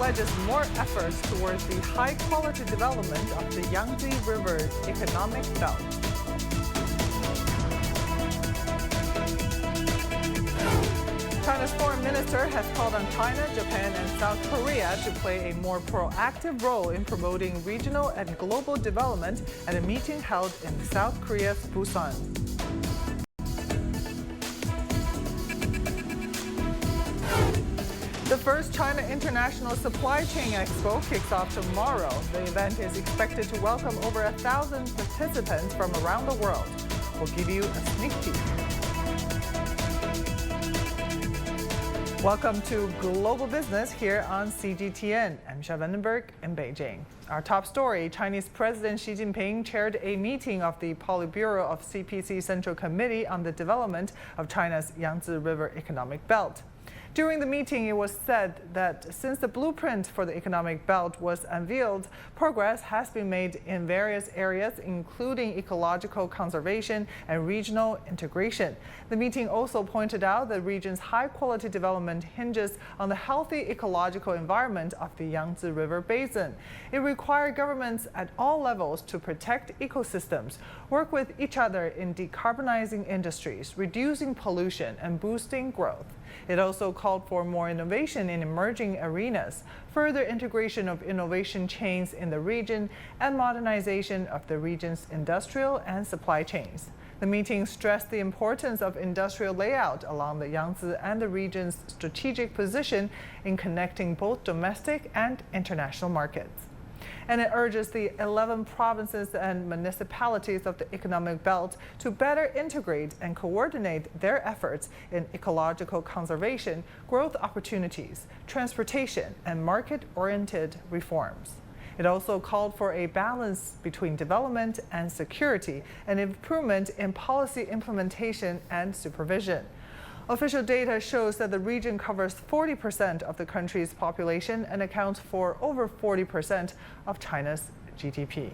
pledges more efforts towards the high-quality development of the Yangtze River Economic Belt. China's foreign minister has called on China, Japan, and South Korea to play a more proactive role in promoting regional and global development at a meeting held in South Korea's Busan. The first China International Supply Chain Expo kicks off tomorrow. The event is expected to welcome over 1,000 participants from around the world. We'll give you a sneak peek. Welcome to Global Business here on CGTN. I'm Xia Vandenberg in Beijing. Our top story, Chinese President Xi Jinping chaired a meeting of the Politburo of CPC Central Committee on the development of China's Yangtze River Economic Belt. During the meeting, it was said that since the blueprint for the economic belt was unveiled, progress has been made in various areas, including ecological conservation and regional integration. The meeting also pointed out that the region's high-quality development hinges on the healthy ecological environment of the Yangtze River Basin. It required governments at all levels to protect ecosystems, work with each other in decarbonizing industries, reducing pollution, and boosting growth. It also called for more innovation in emerging arenas, further integration of innovation chains in the region, and modernization of the region's industrial and supply chains. The meeting stressed the importance of industrial layout along the Yangtze and the region's strategic position in connecting both domestic and international markets. And it urges the 11 provinces and municipalities of the economic belt to better integrate and coordinate their efforts in ecological conservation, growth opportunities, transportation, and market-oriented reforms. It also called for a balance between development and security and improvement in policy implementation and supervision. Official data shows that the region covers 40% of the country's population and accounts for over 40% of China's GDP.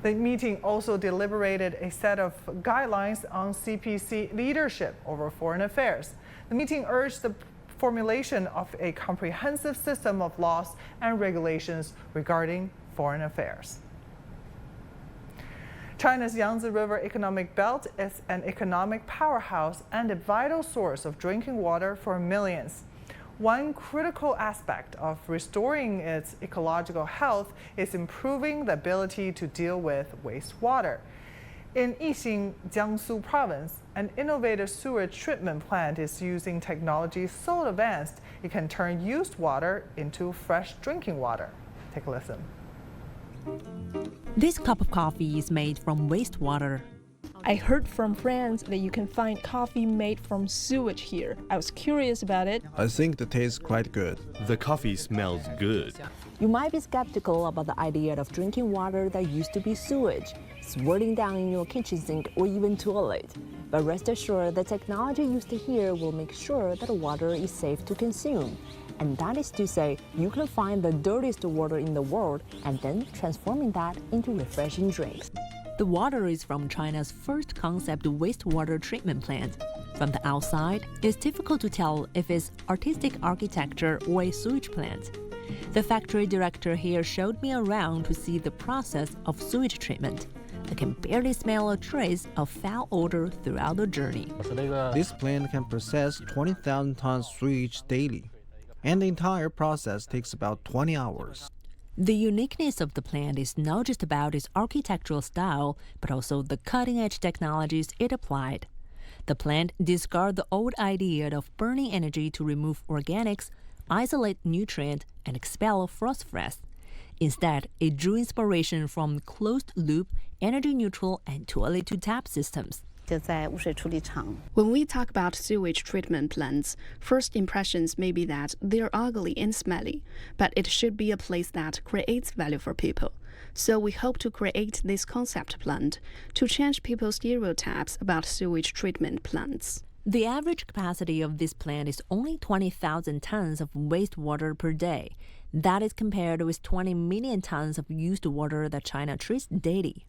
The meeting also deliberated a set of guidelines on CPC leadership over foreign affairs. The meeting urged the formulation of a comprehensive system of laws and regulations regarding foreign affairs. China's Yangtze River Economic Belt is an economic powerhouse and a vital source of drinking water for millions. One critical aspect of restoring its ecological health is improving the ability to deal with wastewater. In Yixing, Jiangsu Province, an innovative sewage treatment plant is using technology so advanced it can turn used water into fresh drinking water. Take a listen. This cup of coffee is made from wastewater. I heard from friends that you can find coffee made from sewage here. I was curious about it. I think the taste quite good. The coffee smells good. You might be skeptical about the idea of drinking water that used to be sewage, swirling down in your kitchen sink or even toilet. But rest assured, the technology used here will make sure that water is safe to consume. And that is to say, you can find the dirtiest water in the world and then transforming that into refreshing drinks. The water is from China's first concept wastewater treatment plant. From the outside, it's difficult to tell if it's artistic architecture or a sewage plant. The factory director here showed me around to see the process of sewage treatment. I can barely smell a trace of foul odor throughout the journey. This plant can process 20,000 tons sewage daily, and the entire process takes about 20 hours. The uniqueness of the plant is not just about its architectural style, but also the cutting-edge technologies it applied. The plant discards the old idea of burning energy to remove organics, isolate nutrients, and expel phosphorus. Instead, it drew inspiration from closed-loop, energy-neutral, and toilet-to-tap systems. When we talk about sewage treatment plants, first impressions may be that they're ugly and smelly, but it should be a place that creates value for people. So we hope to create this concept plant to change people's stereotypes about sewage treatment plants. The average capacity of this plant is only 20,000 tons of wastewater per day. That is compared with 20 million tons of used water that China treats daily.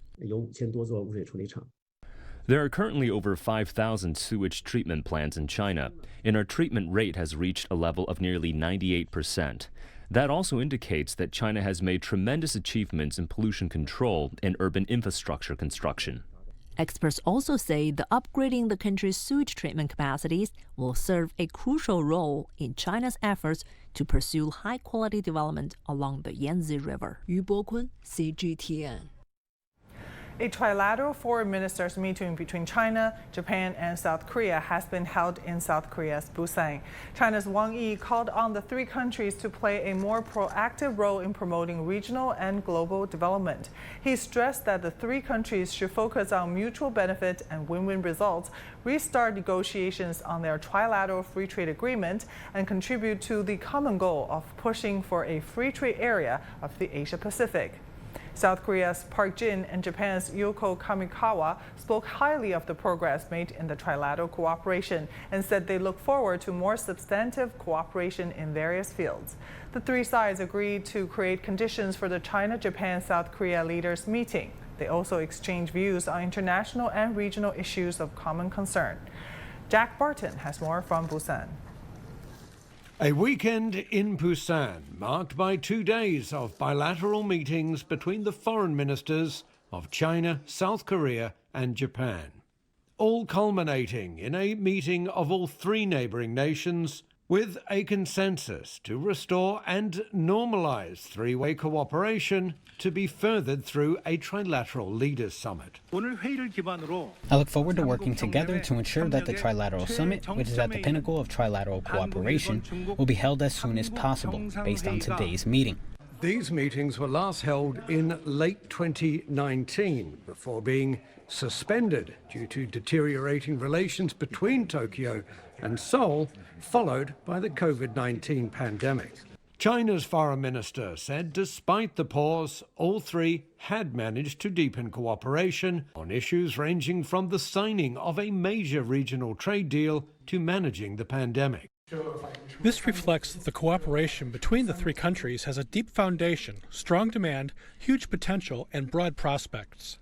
There are currently over 5,000 sewage treatment plants in China, and our treatment rate has reached a level of nearly 98%. That also indicates that China has made tremendous achievements in pollution control and urban infrastructure construction. Experts also say the upgrading the country's sewage treatment capacities will serve a crucial role in China's efforts to pursue high-quality development along the Yangtze River. Yu Bokun, CGTN. A trilateral foreign ministers meeting between China, Japan, and South Korea has been held in South Korea's Busan. China's Wang Yi called on the three countries to play a more proactive role in promoting regional and global development. He stressed that the three countries should focus on mutual benefit and win-win results, restart negotiations on their trilateral free trade agreement, and contribute to the common goal of pushing for a free trade area of the Asia-Pacific. South Korea's Park Jin and Japan's Yoko Kamikawa spoke highly of the progress made in the trilateral cooperation and said they look forward to more substantive cooperation in various fields. The three sides agreed to create conditions for the China-Japan-South Korea leaders' meeting. They also exchanged views on international and regional issues of common concern. Jack Barton has more from Busan. A weekend in Busan marked by 2 days of bilateral meetings between the foreign ministers of China, South Korea and Japan, all culminating in a meeting of all three neighbouring nations with a consensus to restore and normalise three-way cooperation to be furthered through a trilateral leaders summit. I look forward to working together to ensure that the Trilateral Summit, which is at the pinnacle of trilateral cooperation, will be held as soon as possible, based on today's meeting. These meetings were last held in late 2019 before being suspended due to deteriorating relations between Tokyo and Seoul, followed by the COVID-19 pandemic. China's foreign minister said despite the pause, all three had managed to deepen cooperation on issues ranging from the signing of a major regional trade deal to managing the pandemic. This reflects that the cooperation between the three countries has a deep foundation, strong demand, huge potential, and broad prospects.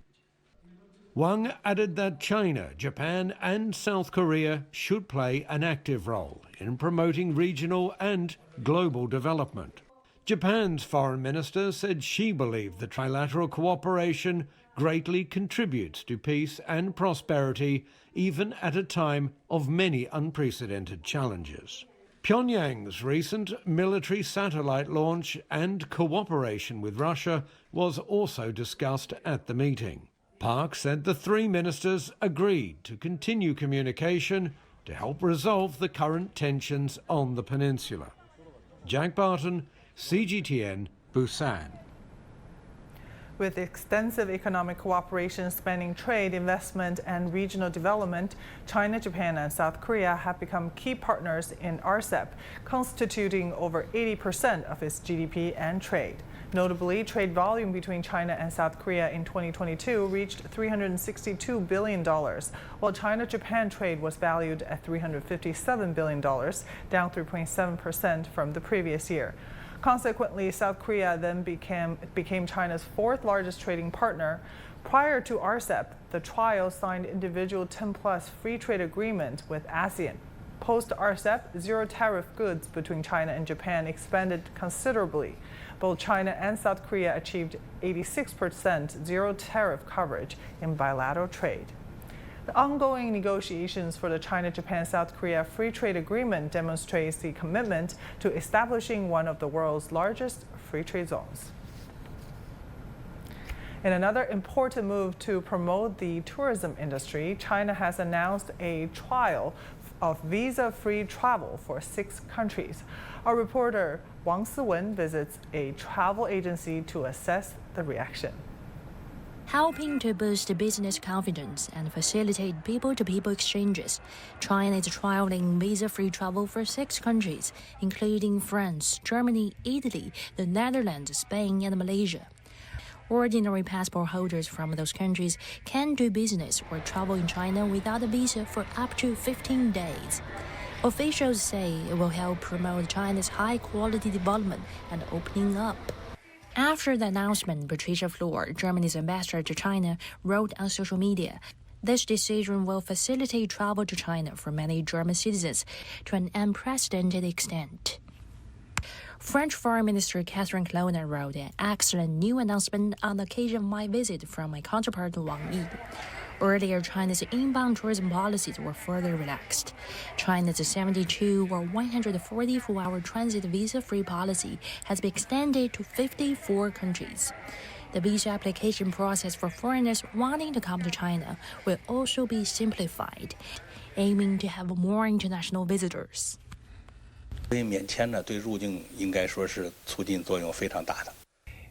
Wang added that China, Japan and South Korea should play an active role in promoting regional and global development. Japan's foreign minister said she believed the trilateral cooperation greatly contributes to peace and prosperity, even at a time of many unprecedented challenges. Pyongyang's recent military satellite launch and cooperation with Russia was also discussed at the meeting. Park said the three ministers agreed to continue communication to help resolve the current tensions on the peninsula. Jack Barton, CGTN, Busan. With extensive economic cooperation spanning trade, investment, and regional development, China, Japan, and South Korea have become key partners in RCEP, constituting over 80% of its GDP and trade. Notably, trade volume between China and South Korea in 2022 reached $362 billion, while China-Japan trade was valued at $357 billion, down 3.7% from the previous year. Consequently, South Korea then became China's fourth largest trading partner. Prior to RCEP, the trio signed individual 10-plus free trade agreement with ASEAN. Post-RCEP, zero-tariff goods between China and Japan expanded considerably. Both China and South Korea achieved 86% zero-tariff coverage in bilateral trade. The ongoing negotiations for the China-Japan-South Korea Free Trade Agreement demonstrates the commitment to establishing one of the world's largest free trade zones. In another important move to promote the tourism industry, China has announced a trial of visa-free travel for 6 countries. Our reporter Wang Siwen visits a travel agency to assess the reaction. Helping to boost business confidence and facilitate people-to-people exchanges, China is trialing visa-free travel for 6 countries, including France, Germany, Italy, the Netherlands, Spain, and Malaysia. Ordinary passport holders from those countries can do business or travel in China without a visa for up to 15 days. Officials say it will help promote China's high-quality development and opening up. After the announcement, Patricia Floor, Germany's ambassador to China, wrote on social media, "This decision will facilitate travel to China for many German citizens to an unprecedented extent." French Foreign Minister Catherine Colonna wrote an excellent new announcement on the occasion of my visit from my counterpart Wang Yi. Earlier, China's inbound tourism policies were further relaxed. China's 72 or 144-hour transit visa-free policy has been extended to 54 countries. The visa application process for foreigners wanting to come to China will also be simplified, aiming to have more international visitors. 所以免签呢，对入境应该说是促进作用非常大的。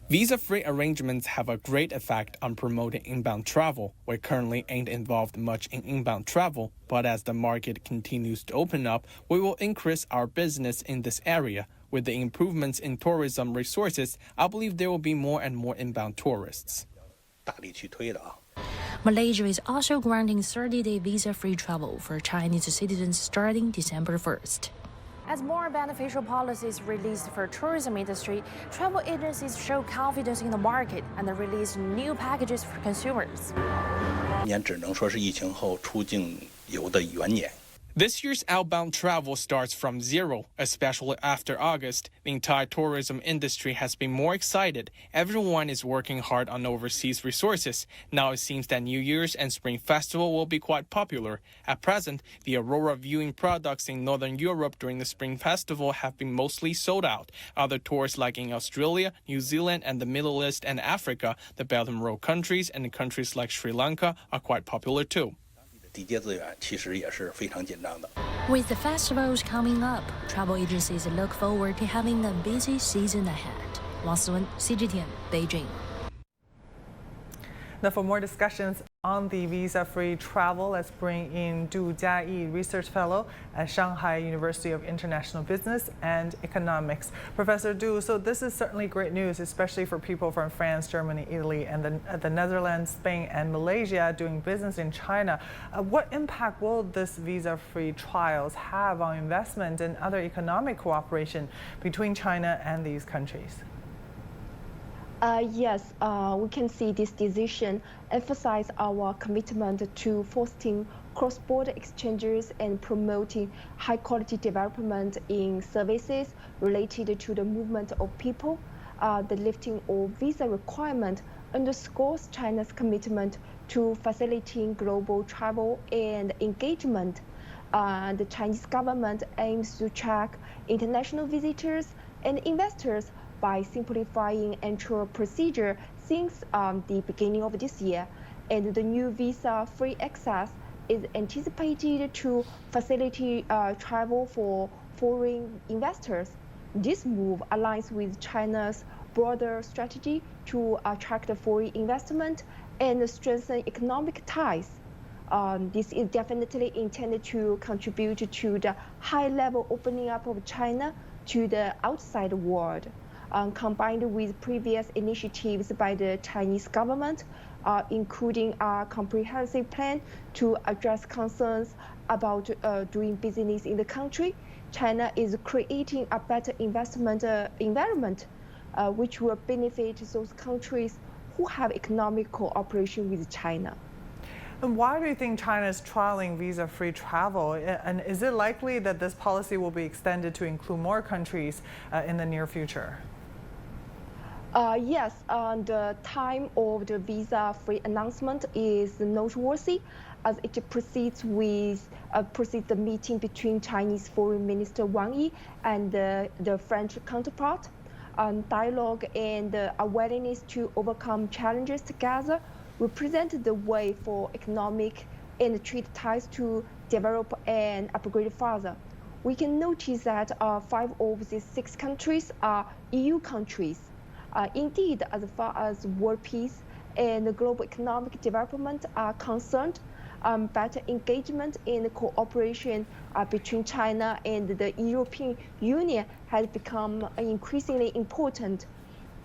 Visa-free arrangements have a great effect on promoting inbound travel. We currently ain't involved much in inbound travel, but as the market continues to open up, we will increase our business in this area. With the improvements in tourism resources, I believe there will be more and more inbound tourists. 大力去推的啊。 Malaysia is also granting 30-day visa-free travel for Chinese citizens starting December 1st. As more beneficial policies released for tourism industry, travel agencies show confidence in the market and release new packages for consumers. 年只能说是疫情后出境游的元年。 This year's outbound travel starts from zero, especially after August. The entire tourism industry has been more excited. Everyone is working hard on overseas resources. Now it seems that New Year's and Spring Festival will be quite popular. At present, the Aurora viewing products in Northern Europe during the Spring Festival have been mostly sold out. Other tours like in Australia, New Zealand, and the Middle East and Africa, the Belt and Road countries, and countries like Sri Lanka are quite popular too. 地接资源其实也是非常紧张的。 With the festivals coming up, travel agencies look forward to having a busy season ahead. Wang Siwen, CGTN, Beijing. Now, for more discussions on the visa-free travel, let's bring in Du Jiayi, Research Fellow at Shanghai University of International Business and Economics. Professor Du, so this is certainly great news, especially for people from France, Germany, Italy, and the Netherlands, Spain, and Malaysia doing business in China. What impact will this visa-free trials have on investment and other economic cooperation between China and these countries? Yes, we can see this decision emphasize our commitment to fostering cross-border exchanges and promoting high-quality development in services related to the movement of people. The lifting of visa requirement underscores China's commitment to facilitating global travel and engagement. The Chinese government aims to attract international visitors and investors by simplifying entry procedure since the beginning of this year, and the new visa-free access is anticipated to facilitate travel for foreign investors. This move aligns with China's broader strategy to attract foreign investment and strengthen economic ties. This is definitely intended to contribute to the high-level opening up of China to the outside world. Combined with previous initiatives by the Chinese government, including a comprehensive plan to address concerns about doing business in the country, China is creating a better investment environment, which will benefit those countries who have economic cooperation with China. And why do you think China is trialing visa-free travel? And is it likely that this policy will be extended to include more countries in the near future? Yes, the time of the visa-free announcement is noteworthy as it precedes the meeting between Chinese Foreign Minister Wang Yi and the French counterpart. Dialogue and awareness to overcome challenges together represent the way for economic and trade ties to develop and upgrade further. We can notice that 5 of these 6 countries are EU countries. Indeed, as far as world peace and global economic development are concerned, better engagement and cooperation between China and the European Union has become increasingly important.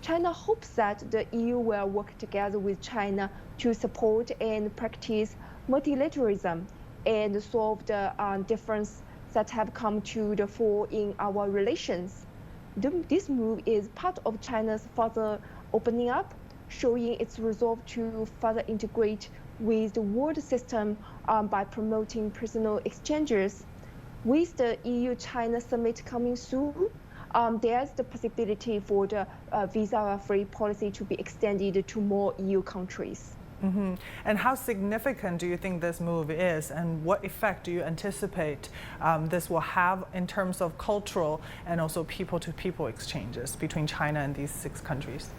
China hopes that the EU will work together with China to support and practice multilateralism and solve the differences that have come to the fore in our relations. This move is part of China's further opening up, showing its resolve to further integrate with the world system by promoting personal exchanges. With the EU-China summit coming soon, there's the possibility for the visa-free policy to be extended to more EU countries. Mm-hmm. And how significant do you think this move is, and what effect do you anticipate this will have in terms of cultural and also people-to-people exchanges between China and these 6 countries?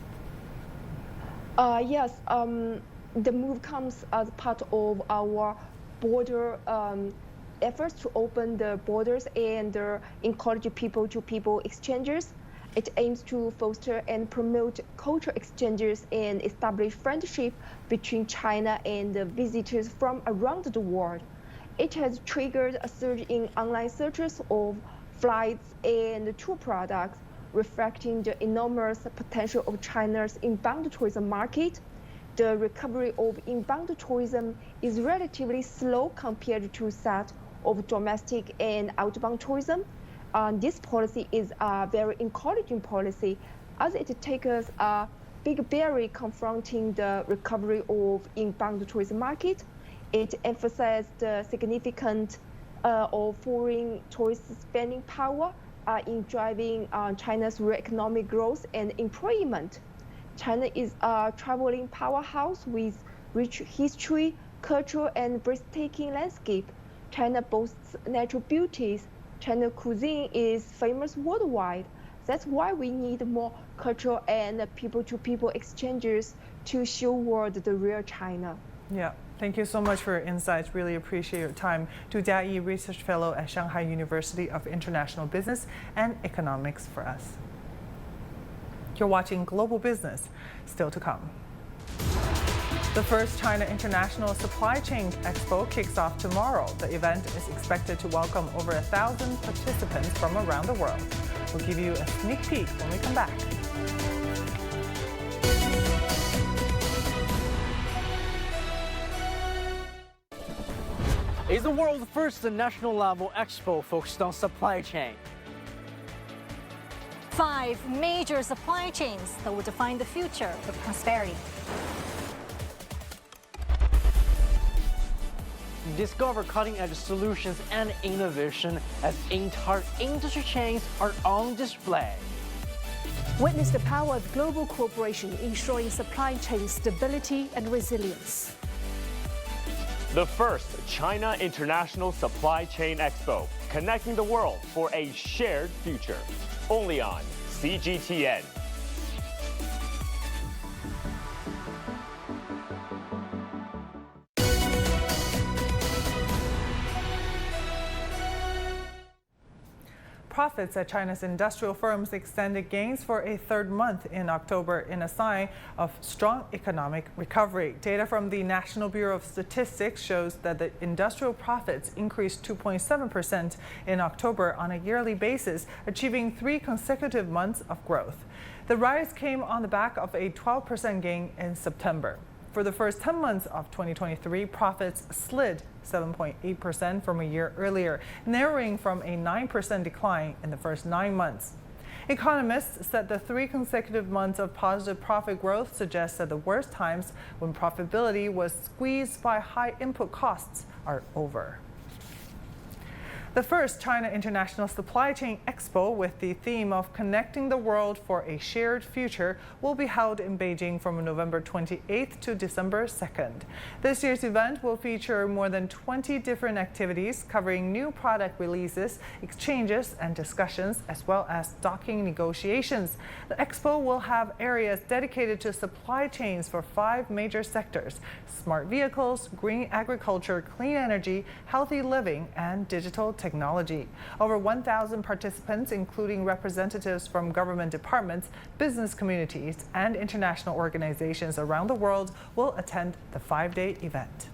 Yes, the move comes as part of our border efforts to open the borders and encourage people-to-people exchanges. It aims to foster and promote cultural exchanges and establish friendship between China and visitors from around the world. It has triggered a surge in online searches of flights and tour products, reflecting the enormous potential of China's inbound tourism market. The recovery of inbound tourism is relatively slow compared to that of domestic and outbound tourism. This policy is a very encouraging policy, as it takes a big barrier confronting the recovery of inbound tourism market. It emphasizes the significance of foreign tourist spending power in driving China's real economic growth and employment. China is a traveling powerhouse with rich history, culture, and breathtaking landscape. China boasts natural beauties. China cuisine is famous worldwide. That's why we need more cultural and people-to-people exchanges to show world the real China. Yeah, thank you so much for your insights. Really appreciate your time. Du Jiayi, Research Fellow at Shanghai University of International Business and Economics for us. You're watching Global Business, still to come. The first China International Supply Chain Expo kicks off tomorrow. The event is expected to welcome over 1,000 participants from around the world. We'll give you a sneak peek when we come back. It's the world's first national-level expo focused on supply chain. 5 major supply chains that will define the future of prosperity. Discover cutting-edge solutions and innovation as entire industry chains are on display. Witness the power of global cooperation ensuring supply chain stability and resilience. The first China International Supply Chain Expo, connecting the world for a shared future. Only on CGTN. Profits at China's industrial firms extended gains for a 3rd month in October in a sign of strong economic recovery. Data from the National Bureau of Statistics shows that the industrial profits increased 2.7% in October on a yearly basis, achieving 3 consecutive months of growth. The rise came on the back of a 12% gain in September. For the first 10 months of 2023, profits slid 7.8% from a year earlier, narrowing from a 9% decline in the first 9 months. Economists said the 3 consecutive months of positive profit growth suggests that the worst times when profitability was squeezed by high input costs are over. The first China International Supply Chain Expo, with the theme of connecting the world for a shared future, will be held in Beijing from November 28th to December 2nd. This year's event will feature more than 20 different activities covering new product releases, exchanges, and discussions, as well as docking negotiations. The expo will have areas dedicated to supply chains for 5 major sectors: smart vehicles, green agriculture, clean energy, healthy living, and digital technology. Over 1,000 participants, including representatives from government departments, business communities, and international organizations around the world, will attend the 5-day event.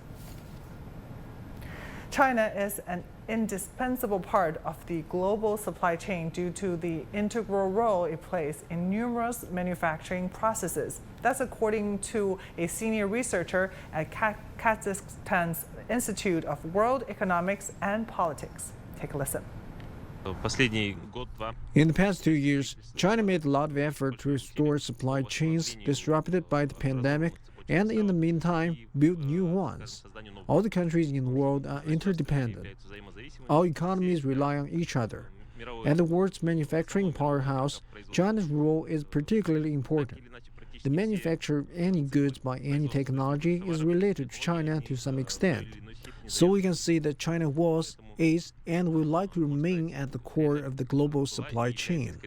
China is an indispensable part of the global supply chain due to the integral role it plays in numerous manufacturing processes. That's according to a senior researcher at Kazakhstan's Institute of World Economics and Politics. Take a listen. In the past 2 years, China made a lot of effort to restore supply chains disrupted by the pandemic, and in the meantime, build new ones. All the countries in the world are interdependent. All economies rely on each other. As the world's manufacturing powerhouse, China's role is particularly important. The manufacture of any goods by any technology is related to China to some extent. So we can see that China was, is, and will likely remain at the core of the global supply chain.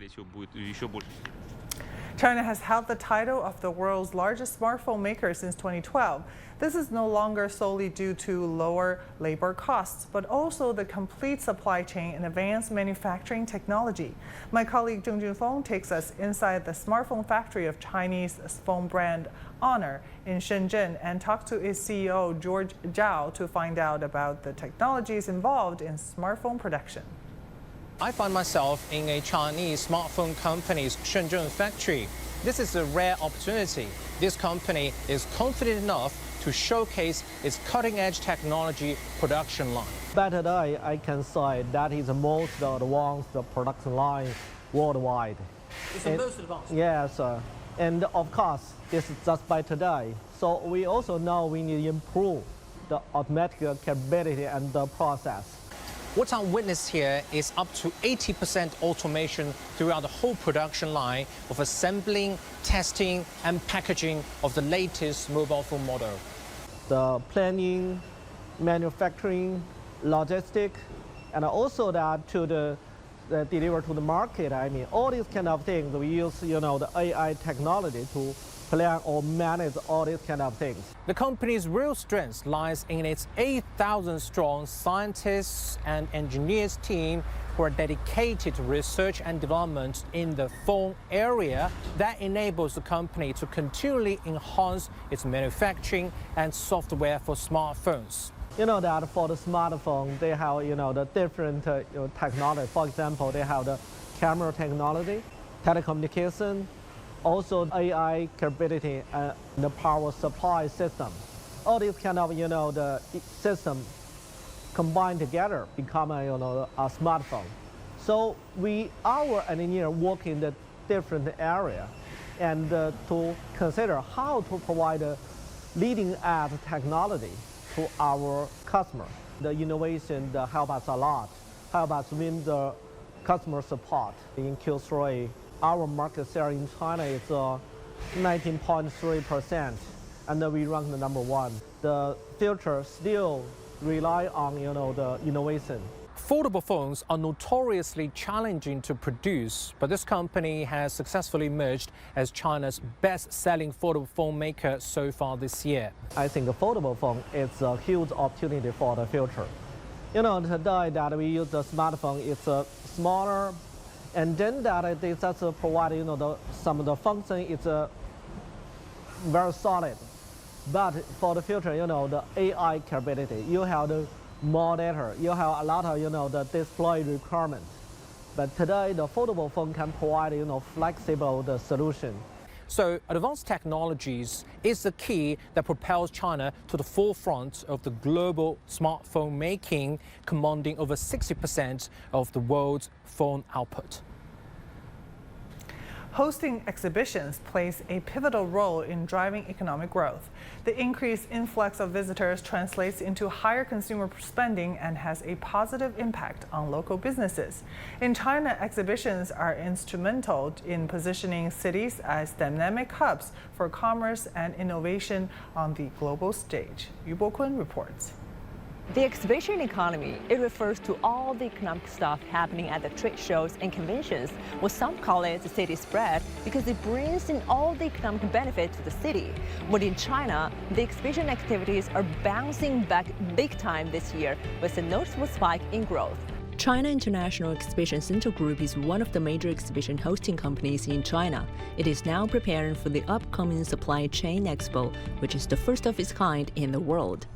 China has held the title of the world's largest smartphone maker since 2012. This is no longer solely due to lower labor costs, but also the complete supply chain and advanced manufacturing technology. My colleague Zheng Junfeng takes us inside the smartphone factory of Chinese phone brand Honor in Shenzhen and talks to its CEO George Zhao to find out about the technologies involved in smartphone production. I find myself in a Chinese smartphone company's Shenzhen factory. This is a rare opportunity. This company is confident enough to showcase its cutting-edge technology production line. By today, I can say that is the most advanced production line worldwide. It's the most advanced? Yes, and of course, this is just by today. So we also know we need to improve the automatic capability and the process. What I witnessed here is up to 80% automation throughout the whole production line of assembling, testing, and packaging of the latest mobile phone model. The planning, manufacturing, logistics, and also that to the deliver to the market. I mean, all these kind of things we use, the AI technology to plan or manage all these kind of things. The company's real strength lies in its 8,000-strong scientists and engineers team who are dedicated to research and development in the phone area that enables the company to continually enhance its manufacturing and software for smartphones. You know that for the smartphone, they have, the different technology. For example, they have the camera technology, telecommunication, also AI capability and the power supply system. All these kind of, the system combined together become a smartphone. So our engineer work in the different area and to consider how to provide a leading edge technology to our customer. The innovation help us a lot, help us win the customer support. In Q3, our market share in China is 19.3%, and we rank the number one. The future still rely on the innovation. Foldable phones are notoriously challenging to produce, but this company has successfully emerged as China's best-selling foldable phone maker so far this year. I think a foldable phone is a huge opportunity for the future. Today that we use the smartphone, it's smaller, and then that they just provide, some of the function is very solid. But for the future, the AI capability, you have the more data, you have a lot of, the display requirement. But today, the foldable phone can provide, flexible solution. So advanced technologies is the key that propels China to the forefront of the global smartphone making, commanding over 60% of the world's phone output. Hosting exhibitions plays a pivotal role in driving economic growth. The increased influx of visitors translates into higher consumer spending and has a positive impact on local businesses. In China, exhibitions are instrumental in positioning cities as dynamic hubs for commerce and innovation on the global stage. Yu Bo-kun reports. The exhibition economy, it refers to all the economic stuff happening at the trade shows and conventions. Well, some call it the city spread because it brings in all the economic benefit to the city. But in China, the exhibition activities are bouncing back big time this year with a noticeable spike in growth. China International Exhibition Center Group is one of the major exhibition hosting companies in China. It is now preparing for the upcoming Supply Chain Expo, which is the first of its kind in the world.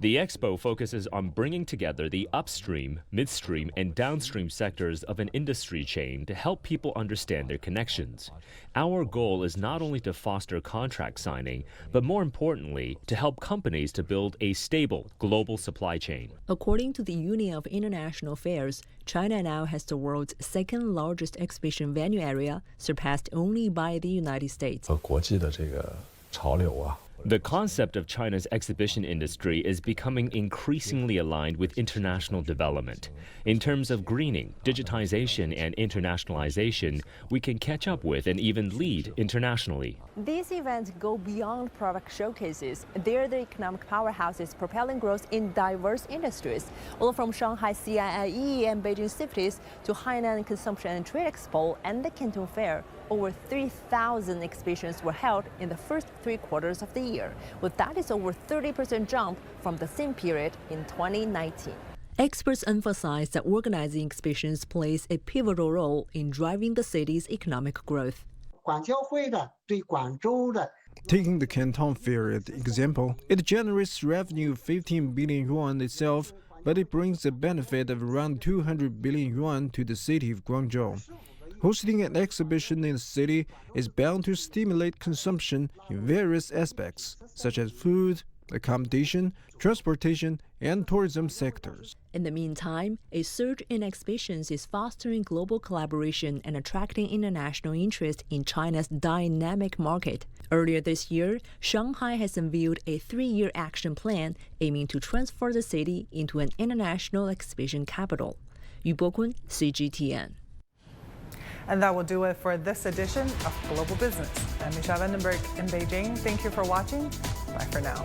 The expo focuses on bringing together the upstream, midstream, and downstream sectors of an industry chain to help people understand their connections. Our goal is not only to foster contract signing, but more importantly, to help companies to build a stable global supply chain. According to the Union of International Fairs, China now has the world's second largest exhibition venue area, surpassed only by the United States. The concept of China's exhibition industry is becoming increasingly aligned with international development. In terms of greening, digitization, and internationalization, we can catch up with and even lead internationally. These events go beyond product showcases. They're the economic powerhouses propelling growth in diverse industries, all from Shanghai CIIE and Beijing CIFTIS to Hainan Consumption and Trade Expo and the Canton Fair. Over 3,000 exhibitions were held in the first 3 quarters of the year. Well, that is over 30% jump from the same period in 2019. Experts emphasize that organizing exhibitions plays a pivotal role in driving the city's economic growth. Taking the Canton Fair as example, it generates revenue of 15 billion yuan itself, but it brings a benefit of around 200 billion yuan to the city of Guangzhou. Hosting an exhibition in the city is bound to stimulate consumption in various aspects, such as food, accommodation, transportation, and tourism sectors. In the meantime, a surge in exhibitions is fostering global collaboration and attracting international interest in China's dynamic market. Earlier this year, Shanghai has unveiled a 3-year action plan aiming to transform the city into an international exhibition capital. Yu Bokun, CGTN. And that will do it for this edition of Global Business. I'm Misha Vandenberg in Beijing. Thank you for watching. Bye for now.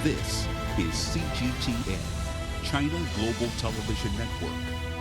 This is CGTN, China Global Television Network.